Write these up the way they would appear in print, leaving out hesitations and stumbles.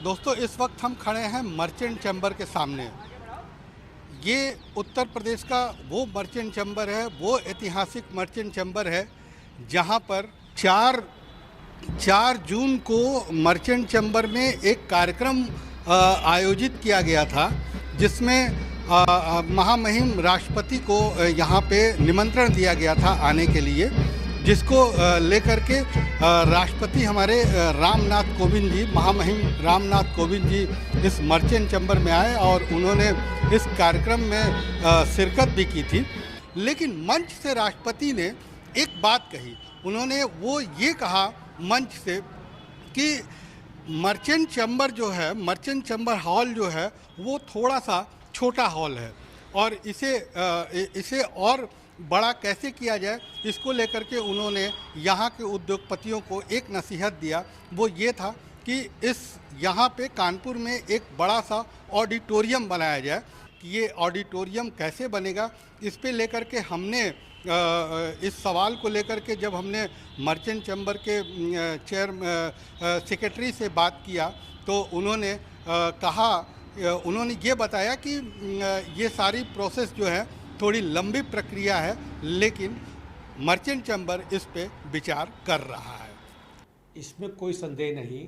दोस्तों, इस वक्त हम खड़े हैं मर्चेंट चैम्बर के सामने। ये उत्तर प्रदेश का वो मर्चेंट चैम्बर है, वो ऐतिहासिक मर्चेंट चैम्बर है जहां पर 4 जून को मर्चेंट चैम्बर में एक कार्यक्रम आयोजित किया गया था, जिसमें महामहिम राष्ट्रपति को यहाँ पे निमंत्रण दिया गया था आने के लिए, जिसको लेकर के राष्ट्रपति हमारे रामनाथ कोविंद जी, महामहिम रामनाथ कोविंद जी इस मर्चेंट चैम्बर में आए और उन्होंने इस कार्यक्रम में शिरकत भी की थी। लेकिन मंच से राष्ट्रपति ने एक बात कही। उन्होंने वो ये कहा मंच से कि मर्चेंट चैम्बर जो है, मर्चेंट चैम्बर हॉल जो है, वो थोड़ा सा छोटा हॉल है और इसे और बड़ा कैसे किया जाए, इसको लेकर के उन्होंने यहाँ के उद्योगपतियों को एक नसीहत दिया। वो ये था कि यहाँ पे कानपुर में एक बड़ा सा ऑडिटोरियम बनाया जाए। कि ये ऑडिटोरियम कैसे बनेगा, इस पे लेकर के हमने इस सवाल को लेकर के जब हमने मर्चेंट चैम्बर के सेक्रेटरी से बात किया तो उन्होंने उन्होंने ये बताया कि ये सारी प्रोसेस जो है थोड़ी लंबी प्रक्रिया है, लेकिन मर्चेंट चैम्बर इस पे विचार कर रहा है। इसमें कोई संदेह नहीं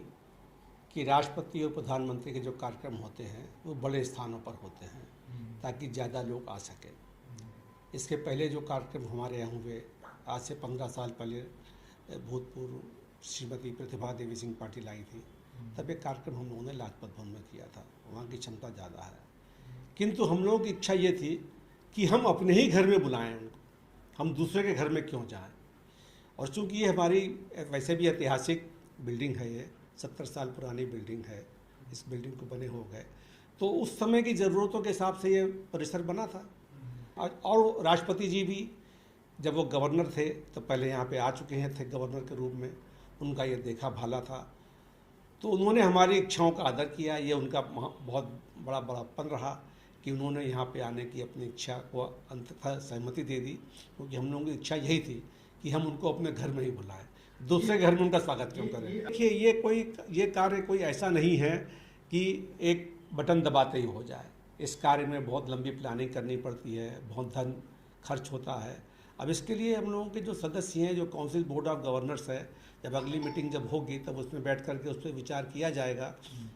कि राष्ट्रपति और प्रधानमंत्री के जो कार्यक्रम होते हैं वो बड़े स्थानों पर होते हैं ताकि ज़्यादा लोग आ सकें। इसके पहले जो कार्यक्रम हमारे यहाँ हुए, आज से 15 साल पहले भूतपूर्व श्रीमती प्रतिभा देवी सिंह पाटिल आई थी, तब एक कार्यक्रम हम लोगों ने लाजपत भवन में किया था। वहाँ की क्षमता ज़्यादा है, किंतु हम लोगों की इच्छा ये थी कि हम अपने ही घर में बुलाएं उनको, हम दूसरे के घर में क्यों जाएं। और चूँकि ये हमारी वैसे भी ऐतिहासिक बिल्डिंग है, ये 70 साल पुरानी बिल्डिंग है, इस बिल्डिंग को बने हो गए, तो उस समय की ज़रूरतों के हिसाब से ये परिसर बना था। और राष्ट्रपति जी भी जब वो गवर्नर थे तो पहले यहाँ पे आ चुके हैं, थे गवर्नर के रूप में, उनका ये देखा भाला था, तो उन्होंने हमारी इच्छाओं का आदर किया। ये उनका बहुत बड़ा बड़ापन रहा कि उन्होंने यहाँ पे आने की अपनी इच्छा को अंततः सहमति दे दी, क्योंकि हम लोगों की इच्छा यही थी कि हम उनको अपने घर में ही बुलाएं, दूसरे घर में उनका स्वागत क्यों करें। देखिए, ये कार्य कोई ऐसा नहीं है कि एक बटन दबाते ही हो जाए। इस कार्य में बहुत लंबी प्लानिंग करनी पड़ती है, बहुत धन खर्च होता है। अब इसके लिए हम लोगों के जो सदस्य हैं, जो काउंसिल बोर्ड ऑफ गवर्नर्स है, जब अगली मीटिंग जब होगी तब उसमें बैठ करके उस पर विचार किया जाएगा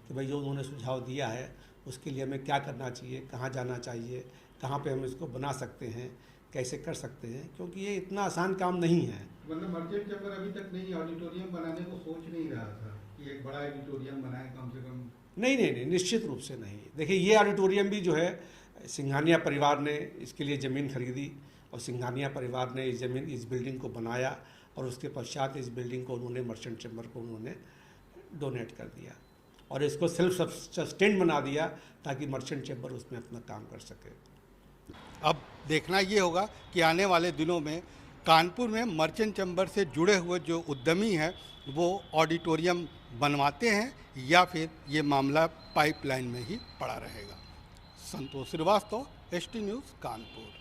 कि भाई जो उन्होंने सुझाव दिया है उसके लिए हमें क्या करना चाहिए, कहाँ जाना चाहिए, कहाँ पे हम इसको बना सकते हैं, कैसे कर सकते हैं, क्योंकि ये इतना आसान काम नहीं है। मतलब मर्चेंट चैम्बर अभी तक नहीं ऑडिटोरियम बनाने को सोच नहीं रहा था कि एक बड़ा ऑडिटोरियम बनाए कम से कम? नहीं, निश्चित रूप से नहीं। देखिए, ये ऑडिटोरियम भी जो है सिंघानिया परिवार ने इसके लिए ज़मीन खरीदी और सिंघानिया परिवार ने इस बिल्डिंग को बनाया और उसके पश्चात इस बिल्डिंग को उन्होंने मर्चेंट चैम्बर को उन्होंने डोनेट कर दिया और इसको सेल्फ सस्टेन बना दिया ताकि मर्चेंट चैम्बर उसमें अपना काम कर सके। अब देखना ये होगा कि आने वाले दिनों में कानपुर में मर्चेंट चैम्बर से जुड़े हुए जो उद्यमी हैं वो ऑडिटोरियम बनवाते हैं या फिर ये मामला पाइपलाइन में ही पड़ा रहेगा। संतोष श्रीवास्तव, एसटी न्यूज़, कानपुर।